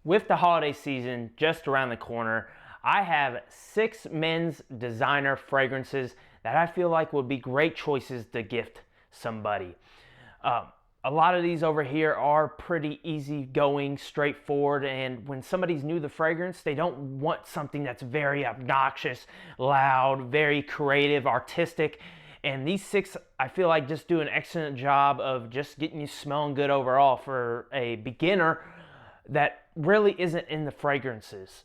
With the holiday season just around the corner, I have 6 men's designer fragrances that I feel like would be great choices to gift somebody. A lot of these over here are pretty easygoing, straightforward, and when somebody's new to fragrance, they don't want something that's very obnoxious, loud, very creative, artistic. And these 6, I feel like, just do an excellent job of just getting you smelling good overall for a beginner that really isn't in the fragrances.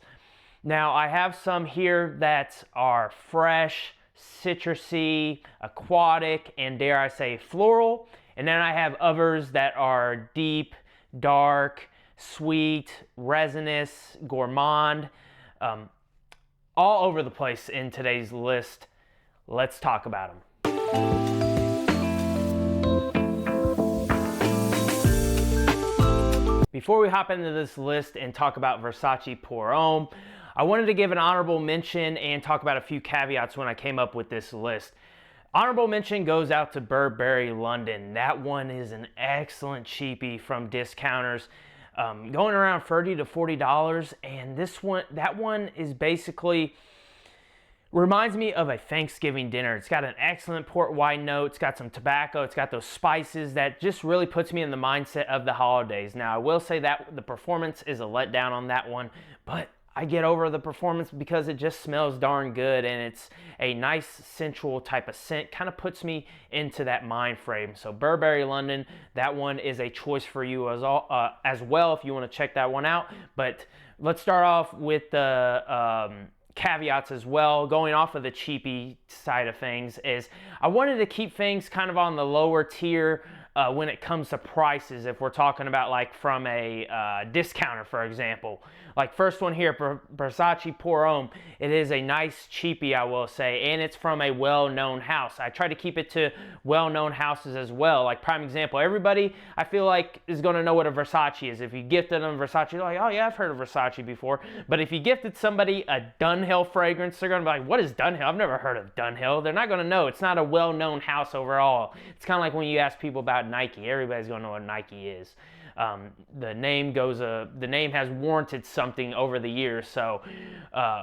Now, I have some here that are fresh, citrusy, aquatic, and dare I say floral. And then I have others that are deep, dark, sweet, resinous, gourmand, all over the place in today's list. Let's talk about them. Before we hop into this list and talk about Versace Pour Homme, I wanted to give an honorable mention and talk about a few caveats when I came up with this list. Honorable mention goes out to Burberry London. That one is an excellent cheapie from discounters, going around $30 to $40. And that one is basically reminds me of a Thanksgiving dinner. It's got an excellent port wine note. It's got some tobacco. It's got those spices that just really puts me in the mindset of the holidays. Now, I will say that the performance is a letdown on that one, but I get over the performance because it just smells darn good, and it's a nice sensual type of scent. Kind of puts me into that mind frame. So Burberry London, that one is a choice for you as well if you want to check that one out. But let's start off with the caveats as well. Going off of the cheapy side of things is I wanted to keep things kind of on the lower tier when it comes to prices. If we're talking about like from a discounter, for example, like first one here, Versace Pour Homme. It is a nice cheapie, I will say, and it's from a well-known house. I try to keep it to well-known houses as well. Like prime example, everybody I feel like is going to know what a Versace is. If you gifted them Versace, you're like, oh yeah, I've heard of Versace before. But if you gifted somebody a Dunhill fragrance, they're going to be like, what is Dunhill? I've never heard of Dunhill. They're not going to know. It's not a well-known house overall. It's kind of like when you ask people about Nike. Everybody's going to know what Nike is. The name has warranted something over the years, so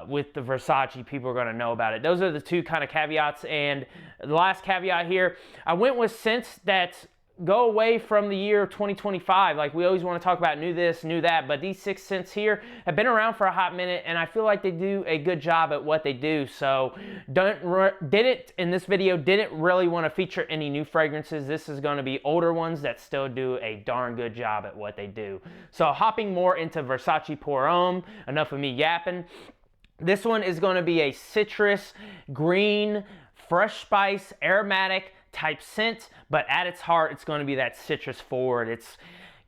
with the Versace, people are going to know about it. Those are the two kind of caveats. And the last caveat here, I went with scents that go away from the year 2025. Like we always want to talk about new this, new that, but these 6 scents here have been around for a hot minute, and I feel like they do a good job at what they do. So in this video didn't really want to feature any new fragrances. This is going to be older ones that still do a darn good job at what they do. So hopping more into Versace Pour Homme, enough of me yapping. This one is going to be a citrus, green, fresh spice, aromatic type scent, but at its heart, it's going to be that citrus forward. It's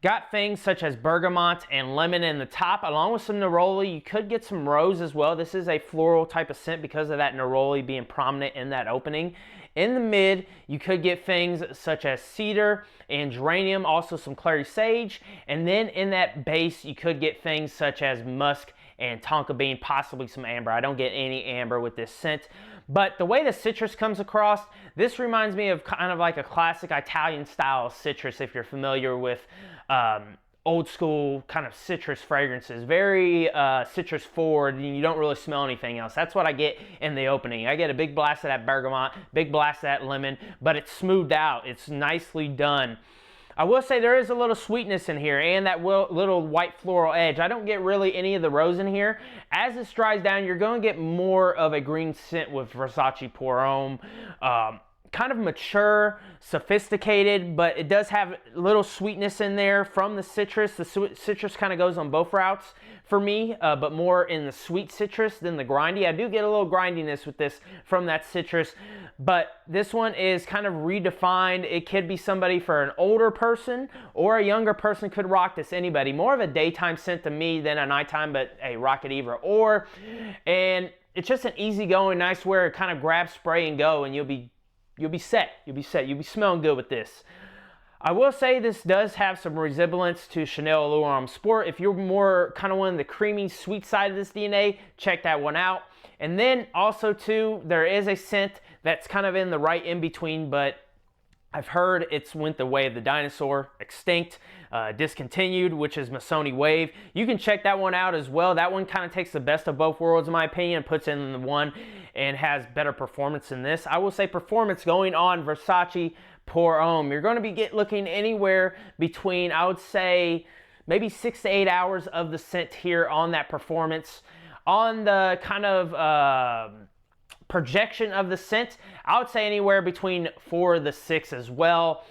got things such as bergamot and lemon in the top, along with some neroli. You could get some rose as well. This is a floral type of scent because of that neroli being prominent in that opening. In the mid, you could get things such as cedar and geranium, also some clary sage. And then in that base, you could get things such as musk and tonka bean, possibly some amber. I don't get any amber with this scent. But the way the citrus comes across, this reminds me of kind of like a classic Italian style citrus, if you're familiar with old school kind of citrus fragrances. Very citrus forward, and you don't really smell anything else. That's what I get in the opening. I get a big blast of that bergamot, big blast of that lemon, but it's smoothed out. It's nicely done. I will say there is a little sweetness in here and that little white floral edge. I don't get really any of the rose in here. As this dries down, you're going to get more of a green scent with Versace Pour Homme. Kind of mature, sophisticated, but it does have a little sweetness in there from the citrus. The citrus kind of goes on both routes for me, but more in the sweet citrus than the grindy. I do get a little grindiness with this from that citrus, but this one is kind of redefined. It could be somebody for an older person or a younger person could rock this. Anybody. More of a daytime scent to me than a nighttime, but a rock it either or. And it's just an easygoing, nice wear, kind of grab, spray, and go, and you'll be set. You'll be smelling good with this. I will say this does have some resemblance to Chanel Allure Homme Sport. If you're more kind of one of the creamy, sweet side of this DNA, check that one out. And then also too, there is a scent that's kind of in the right in between, but I've heard it's went the way of the dinosaur, extinct. discontinued, which is Missoni Wave. You can check that one out as well. That one kind of takes the best of both worlds in my opinion, puts it in the one and has better performance than this. I will say performance going on Versace Pour Homme. You're going to be looking anywhere between, I would say, maybe 6 to 8 hours of the scent here on that performance. On the kind of projection of the scent, I would say anywhere between 4 to 6 as well.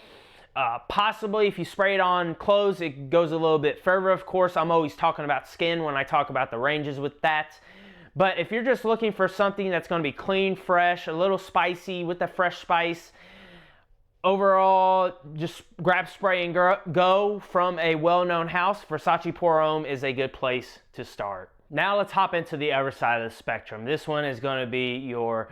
Possibly if you spray it on clothes, it goes a little bit further. Of course, I'm always talking about skin when I talk about the ranges with that. But if you're just looking for something that's going to be clean, fresh, a little spicy with the fresh spice, overall, just grab, spray, and go from a well-known house. Versace Pour Homme is a good place to start. Now let's hop into the other side of the spectrum. This one is going to be your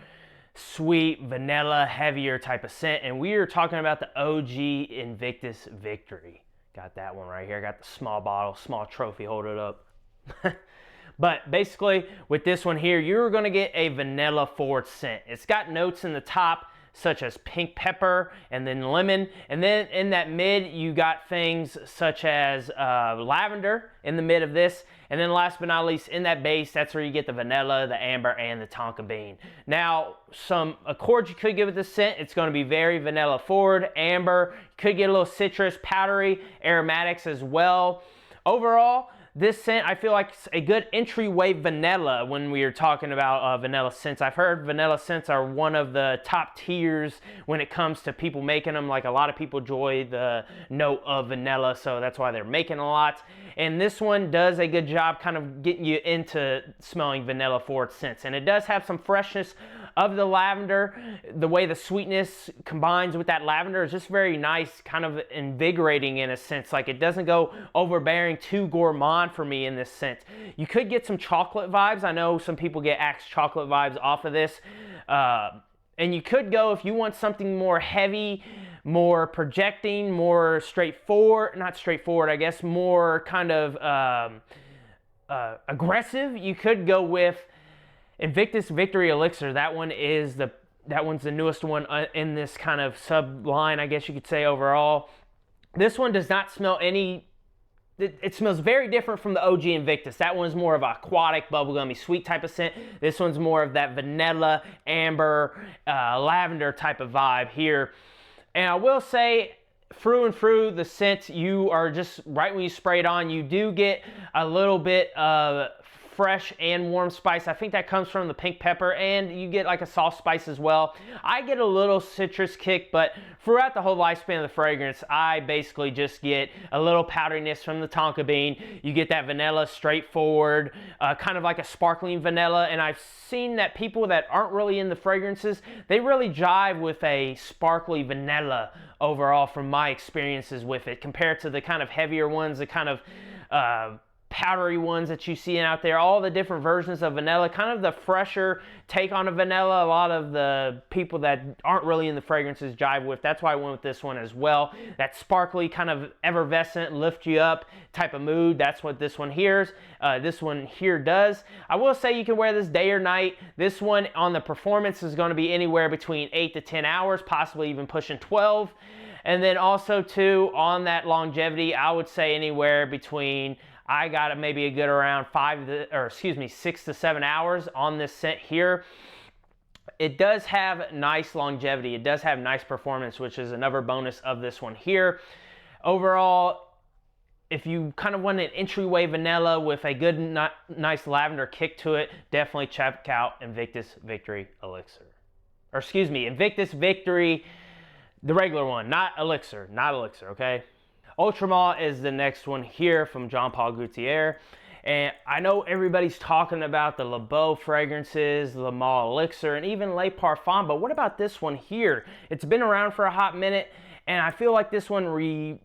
sweet, vanilla, heavier type of scent. And we are talking about the OG Invictus Victory. Got that one right here. Got the small bottle, small trophy, hold it up. But basically, with this one here, you're going to get a vanilla forward scent. It's got notes in the top, such as pink pepper and then lemon. And then in that mid, you got things such as lavender in the mid of this. And then last but not least, in that base, that's where you get the vanilla, the amber, and the tonka bean. Now, some accords you could give with this scent, it's going to be very vanilla forward, amber. You could get a little citrus, powdery, aromatics as well. Overall, this scent, I feel like it's a good entryway vanilla when we are talking about vanilla scents. I've heard vanilla scents are one of the top tiers when it comes to people making them. Like a lot of people enjoy the note of vanilla, so that's why they're making a lot. And this one does a good job kind of getting you into smelling vanilla forward scents. And it does have some freshness of the lavender. The way the sweetness combines with that lavender is just very nice, kind of invigorating in a sense. Like it doesn't go overbearing, too gourmand for me in this scent. You could get some chocolate vibes. I know some people get Axe chocolate vibes off of this. And you could go, if you want something more heavy, more projecting, more straightforward, not straightforward, I guess, more kind of aggressive, you could go with Invictus Victory Elixir. That one's the newest one in this kind of sub line, I guess you could say overall. This one does not smell it smells very different from the OG Invictus. That one's more of an aquatic, bubblegummy, sweet type of scent. This one's more of that vanilla, amber, lavender type of vibe here. And I will say, through and through the scent, you are just, right when you spray it on, you do get a little bit of fresh and warm spice. I think that comes from the pink pepper, and you get like a soft spice as well. I get a little citrus kick, but throughout the whole lifespan of the fragrance, I basically just get a little powderiness from the tonka bean. You get that vanilla, straightforward, kind of like a sparkling vanilla. And I've seen that people that aren't really in the fragrances, they really jive with a sparkly vanilla overall from my experiences with it, compared to the kind of heavier ones, the kind of powdery ones that you see out there, all the different versions of vanilla, kind of the fresher take on a vanilla. A lot of the people that aren't really in the fragrances jive with. That's why I went with this one as well. That sparkly, kind of effervescent, lift you up type of mood. That's what this one here does. I will say you can wear this day or night. This one on the performance is going to be anywhere between 8 to 10 hours, possibly even pushing 12. And then also too, on that longevity, I would say anywhere between, I got it maybe a good around 6 to 7 hours on this scent here. It does have nice longevity. It does have nice performance, which is another bonus of this one here. Overall, if you kind of want an entryway vanilla with a good, nice lavender kick to it, definitely check out Invictus Victory Elixir. Or excuse me, Invictus Victory, the regular one, not Elixir, okay? Ultramalt is the next one here from Jean Paul Gaultier. And I know everybody's talking about the Le Beau fragrances, Le Male Elixir, and even Le Parfum, but what about this one here? It's been around for a hot minute, and I feel like this one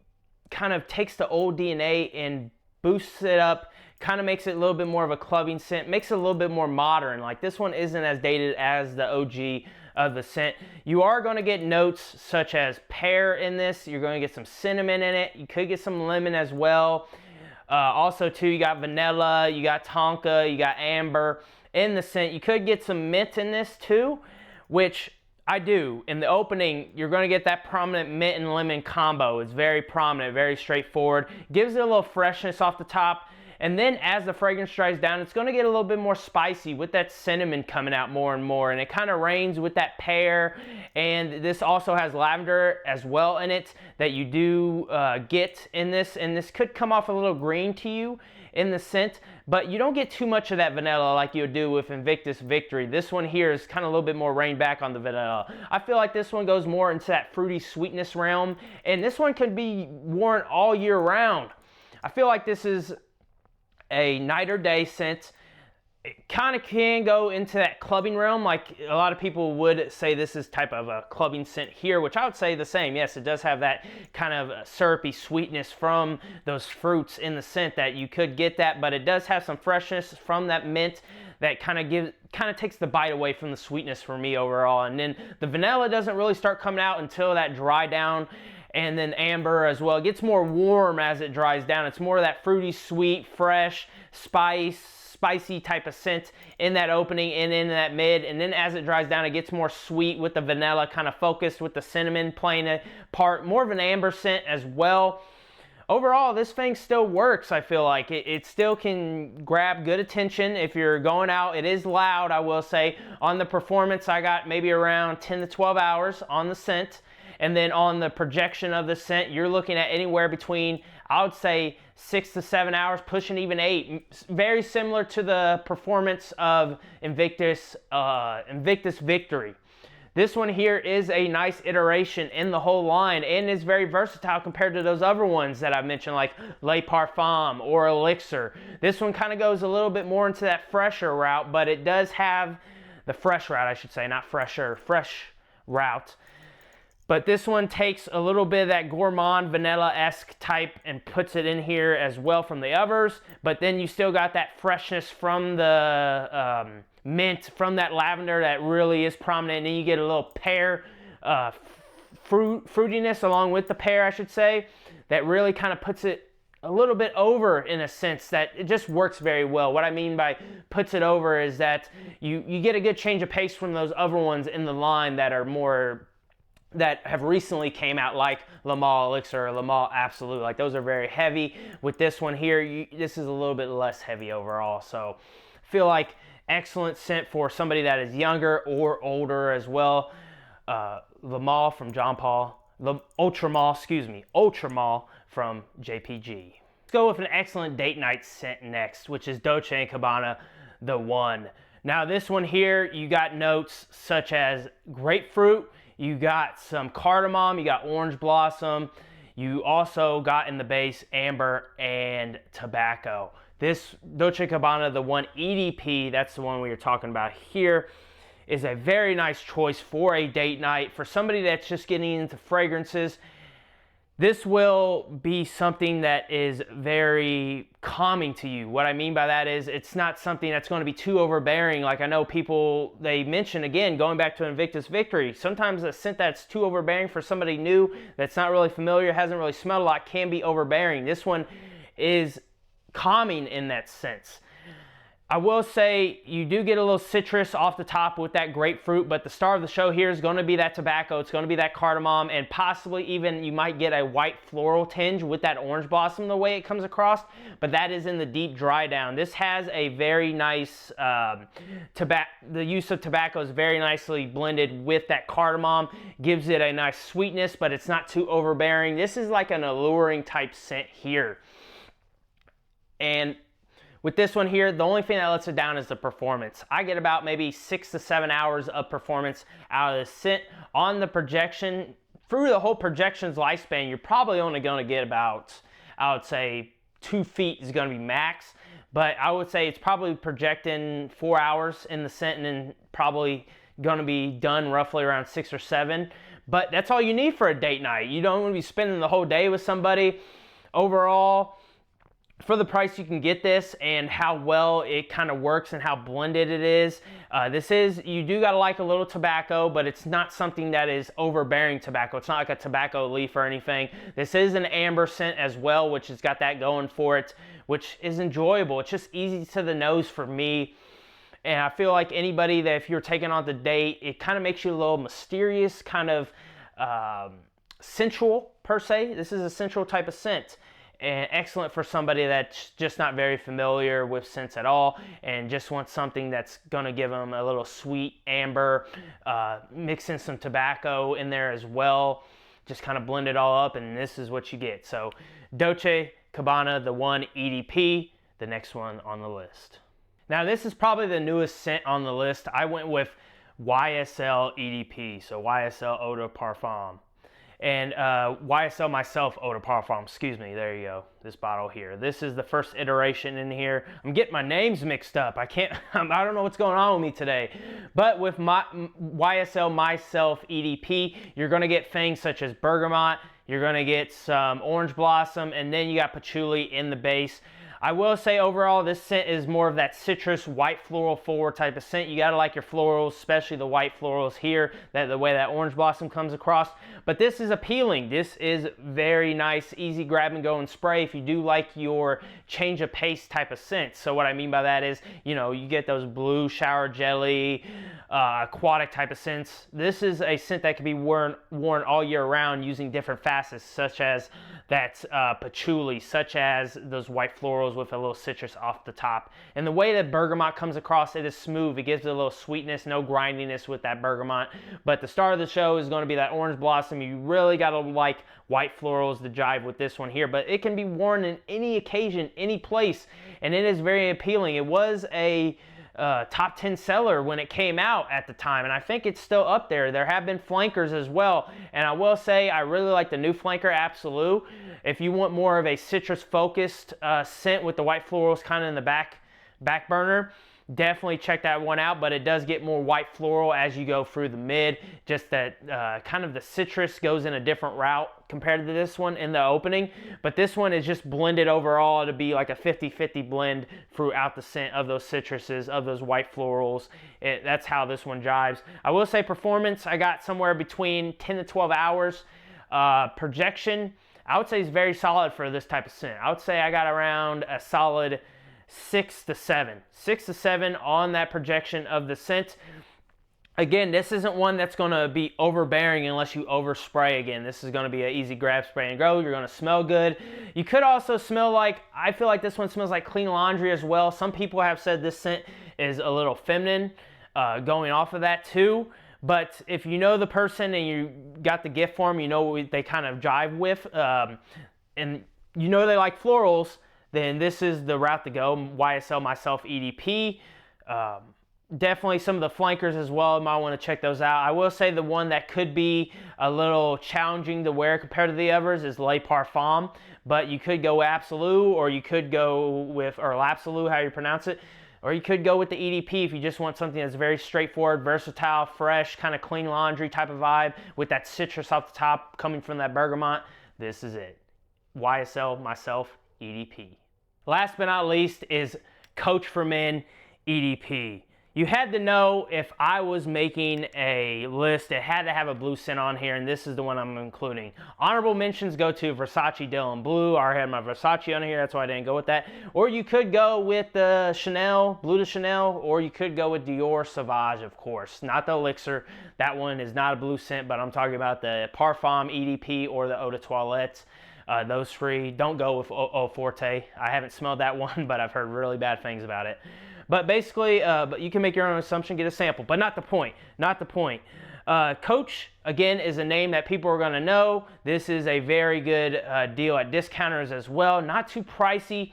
kind of takes the old DNA and boosts it up, kind of makes it a little bit more of a clubbing scent, makes it a little bit more modern. Like this one isn't as dated as the OG of the scent. You are going to get notes such as pear in this. You're going to get some cinnamon in it. You could get some lemon as well. Also too, you got vanilla, you got tonka, you got amber in the scent. You could get some mint in this too, which I do. In the opening, you're going to get that prominent mint and lemon combo. It's very prominent, very straightforward. Gives it a little freshness off the top. And then as the fragrance dries down, it's going to get a little bit more spicy with that cinnamon coming out more and more. And it kind of reigns with that pear. And this also has lavender as well in it that you do get in this. And this could come off a little green to you in the scent, but you don't get too much of that vanilla like you would do with Invictus Victory. This one here is kind of a little bit more reined back on the vanilla. I feel like this one goes more into that fruity sweetness realm, and this one can be worn all year round. I feel like this is a night or day scent. It kind of can go into that clubbing realm, like a lot of people would say this is type of a clubbing scent here, which I would say the same. Yes, it does have that kind of syrupy sweetness from those fruits in the scent that you could get that, but it does have some freshness from that mint that kind of takes the bite away from the sweetness for me overall. And then the vanilla doesn't really start coming out until that dry down, and then amber as well. It gets more warm as it dries down. It's more of that fruity, sweet, fresh, spicy type of scent in that opening and in that mid, and then as it dries down it gets more sweet with the vanilla kind of focused with the cinnamon playing a part, more of an amber scent as well. Overall, this thing still works. I feel like it still can grab good attention if you're going out. It is loud, I will say. On the performance, I got maybe around 10 to 12 hours on the scent. And then on the projection of the scent, you're looking at anywhere between, I would say, 6 to 7 hours, pushing even 8. Very similar to the performance of Invictus Victory. This one here is a nice iteration in the whole line and is very versatile compared to those other ones that I mentioned, like Le Parfum or Elixir. This one kind of goes a little bit more into that fresher route, but it does have the fresh route, I should say, not fresher, fresh route. But this one takes a little bit of that gourmand vanilla-esque type and puts it in here as well from the others. But then you still got that freshness from the mint, from that lavender that really is prominent. And then you get a little pear fruitiness along with the pear, I should say, that really kind of puts it a little bit over in a sense that it just works very well. What I mean by puts it over is that you get a good change of pace from those other ones in the line that are more, that have recently came out, like Le Male Elixir or Le Male Absolute. Like those are very heavy. With this one here, this is a little bit less heavy overall. So I feel like excellent scent for somebody that is younger or older as well. Le Male from John Paul, Ultra Male from JPG. Let's go with an excellent date night scent next, which is Dolce Gabbana The One. Now this one here, you got notes such as grapefruit, you got some cardamom, you got orange blossom, you also got in the base amber and tobacco. This Dolce Gabbana The One EDP, that's the one we were talking about here, is a very nice choice for a date night. For somebody that's just getting into fragrances, this will be something that is very calming to you. What I mean by that is it's not something that's going to be too overbearing. Like I know people, they mention, again, going back to Invictus Victory, sometimes a scent that's too overbearing for somebody new that's not really familiar, hasn't really smelled a lot, can be overbearing. This one is calming in that sense. I will say you do get a little citrus off the top with that grapefruit, but the star of the show here is going to be that tobacco. It's going to be that cardamom, and possibly even you might get a white floral tinge with that orange blossom the way it comes across, but that is in the deep dry down. This has a very nice, the use of tobacco is very nicely blended with that cardamom, gives it a nice sweetness, but it's not too overbearing. This is like an alluring type scent here. And with this one here, the only thing that lets it down is the performance. I get about maybe 6 to 7 hours of performance out of the scent. On the projection, through the whole projection's lifespan, you're probably only going to get about, I would say, 2 feet is going to be max. But I would say it's probably projecting 4 hours in the scent and then probably going to be done roughly around 6 or 7. But that's all you need for a date night. You don't want to be spending the whole day with somebody. Overall, for the price you can get this and how well it kind of works and how blended it is, you do got to like a little tobacco, but it's not something that is overbearing tobacco. It's not like a tobacco leaf or anything. This is an amber scent as well, which has got that going for it, which is enjoyable. It's just easy to the nose for me. And I feel like anybody that if you're taking on the date, it kind of makes you a little mysterious, kind of sensual per se. This is a sensual type of scent, and excellent for somebody that's just not very familiar with scents at all and just wants something that's going to give them a little sweet amber, mix in some tobacco in there as well, just kind of blend it all up, and this is what you get. So Dolce Gabbana The One EDP, the next one on the list. Now this is probably the newest scent on the list. I went with YSL EDP, so YSL Eau de Parfum. And YSL Myself Eau de Parfum, excuse me, there you go, this bottle here. This is the first iteration in here. I'm getting my names mixed up. I don't know what's going on with me today. But with my YSL Myself EDP, you're gonna get things such as bergamot, you're gonna get some orange blossom, and then you got patchouli in the base. I will say overall this scent is more of that citrus white floral forward type of scent. You gotta like your florals, especially the white florals here, the way that orange blossom comes across. But this is appealing. This is very nice, easy grab and go and spray if you do like your change of pace type of scent. So what I mean by that is, you know, you get those blue shower jelly, aquatic type of scents. This is a scent that can be worn all year round using different facets, such as that patchouli, such as those white florals with a little citrus off the top. And the way that bergamot comes across, it is smooth. It gives it a little sweetness, no grindiness with that bergamot. But the star of the show is going to be that orange blossom. You really got to like white florals to jive with this one here. But it can be worn in any occasion, any place, and it is very appealing. It was a top 10 seller when it came out at the time, and I think it's still up there. There have been flankers as well, and I will say I really like the new flanker Absolute. If you want more of a citrus focused scent with the white florals kind of in the back burner, definitely check that one out. But it does get more white floral as you go through the mid. Just that kind of the citrus goes in a different route compared to this one in the opening. But this one is just blended overall to be like a 50-50 blend throughout the scent of those citruses, of those white florals. That's how this one jives. I will say performance, I got somewhere between 10 to 12 hours. Projection, I would say is very solid for this type of scent. I would say I got around a solid 6 to 7. 6 to 7 on that projection of the scent. Again, this isn't one that's going to be overbearing unless you overspray. Again, this is going to be an easy grab, spray, and go. You're going to smell good. You could also smell like, I feel like this one smells like clean laundry as well. Some people have said this scent is a little feminine, going off of that too. But if you know the person and you got the gift for them, you know what they kind of jive with, and you know they like florals, then this is the route to go. YSL Myself EDP. Definitely some of the flankers as well. You might want to check those out. I will say the one that could be a little challenging to wear compared to the others is Le Parfum. But you could go Absolute, or you could go with, or L'Absolute, how you pronounce it. Or you could go with the EDP if you just want something that's very straightforward, versatile, fresh, kind of clean laundry type of vibe with that citrus off the top coming from that bergamot. This is it. YSL Myself EDP. Last but not least is Coach for Men EDP. You had to know if I was making a list, it had to have a blue scent on here, and this is the one I'm including. Honorable mentions go to Versace Dylan Blue. I already had my Versace on here, that's why I didn't go with that. Or you could go with the Chanel, Blue de Chanel, or you could go with Dior Sauvage, of course. Not the Elixir. That one is not a blue scent, but I'm talking about the Parfum EDP or the Eau de Toilette. Those three. Don't go with Eau Forte. I haven't smelled that one, but I've heard really bad things about it. But basically, but you can make your own assumption, get a sample, but not the point, not the point. Coach, again, is a name that people are going to know. This is a very good deal at discounters as well, not too pricey.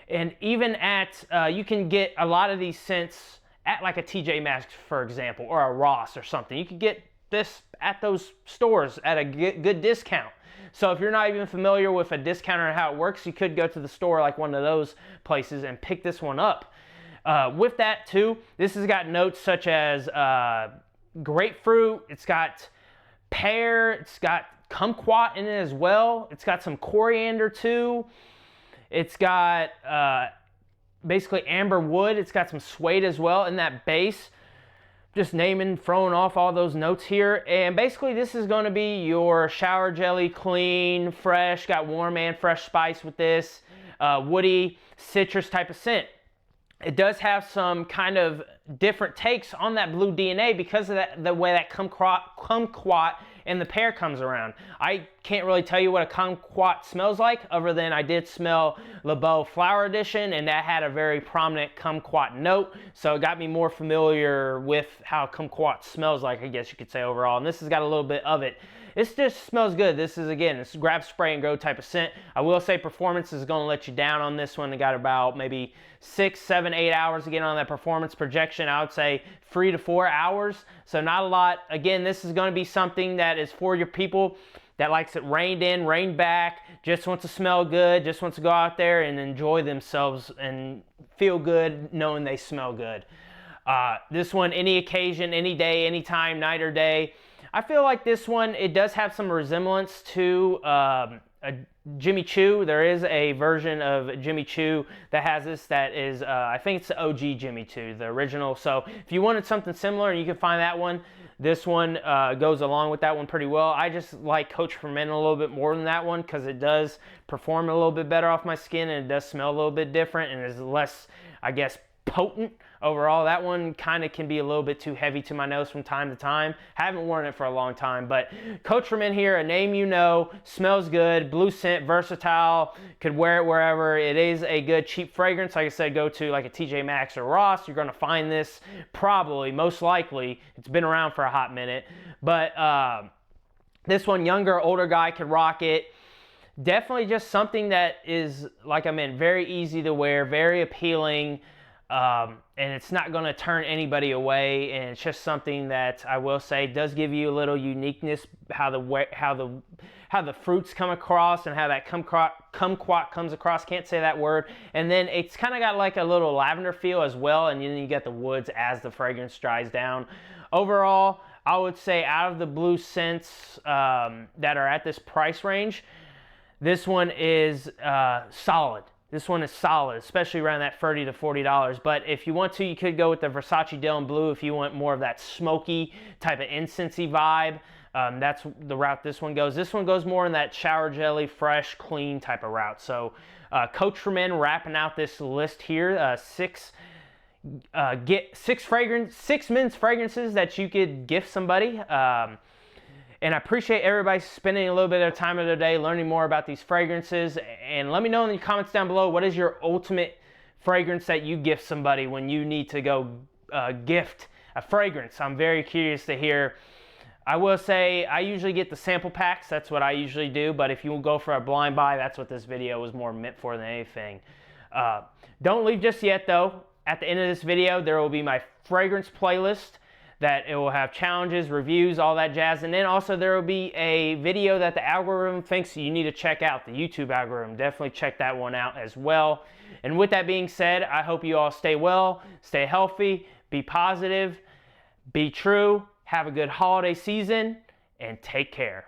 And even at, you can get a lot of these scents at like a TJ Maxx, for example, or a Ross or something. You can get this at those stores at a good discount. So if you're not even familiar with a discounter and how it works, you could go to the store like one of those places and pick this one up. With that too, this has got notes such as grapefruit, it's got pear, it's got kumquat in it as well, it's got some coriander too, it's got basically amber wood, it's got some suede as well in that base. Just naming, throwing off all those notes here. And basically this is going to be your shower jelly, clean, fresh, got warm and fresh spice with this, woody, citrus type of scent. it does have some kind of different takes on that blue DNA because of the way that kumquat and the pear comes around. I can't really tell you what a kumquat smells like, other than I did smell Le Beau Flower Edition, and that had a very prominent kumquat note, so it got me more familiar with how kumquat smells like, I guess you could say, overall. And this has got a little bit of it. This just smells good. This is, again, it's grab, spray, and go type of scent. I will say performance is going to let you down on this one. It got about maybe 6, 7, 8 hours to get on that performance projection. I would say 3 to 4 hours, so not a lot. Again, this is going to be something that is for your people that likes it reined in, reined back, just wants to smell good, just wants to go out there and enjoy themselves and feel good knowing they smell good. This one, any occasion, any day, anytime, night or day. I feel like this one, it does have some resemblance to a Jimmy Choo. There is a version of Jimmy Choo that has this that is, I think it's the OG Jimmy Choo, the original. So if you wanted something similar and you can find that one, this one goes along with that one pretty well. I just like Coach for Men a little bit more than that one because it does perform a little bit better off my skin and it does smell a little bit different and is less, I guess, potent overall. That one kind of can be a little bit too heavy to my nose from time to time. Haven't worn it for a long time, but Coach for Men here, a name you know, smells good, blue scent, versatile, could wear it wherever. It is a good cheap fragrance. Like I said, go to like a TJ Maxx or Ross, you're going to find this probably, most likely. It's been around for a hot minute, but this one, younger, older guy could rock it. Definitely just something that is, like I meant, very easy to wear, very appealing. And it's not going to turn anybody away, and it's just something that I will say does give you a little uniqueness, how the fruits come across and how that kumquat comes across. Can't say that word. And then it's kind of got like a little lavender feel as well, and then you get the woods as the fragrance dries down. Overall, I would say out of the blue scents that are at this price range, this one is solid. This one is solid, especially around that $30 to $40. But if you want to, you could go with the Versace Dylan Blue if you want more of that smoky type of incensey vibe. That's the route this one goes. This one goes more in that shower jelly, fresh, clean type of route. So Coach for Men wrapping out this list here. Six men's fragrances that you could gift somebody. And I appreciate everybody spending a little bit of time of their day learning more about these fragrances. And let me know in the comments down below, what is your ultimate fragrance that you gift somebody when you need to go gift a fragrance? I'm very curious to hear. I will say I usually get the sample packs. That's what I usually do. But if you will go for a blind buy, that's what this video was more meant for than anything. Don't leave just yet, though. At the end of this video, there will be my fragrance playlist. That it will have challenges, reviews, all that jazz. And then also there will be a video that the algorithm thinks you need to check out, the YouTube algorithm. Definitely check that one out as well. And with that being said, I hope you all stay well, stay healthy, be positive, be true, have a good holiday season, and take care.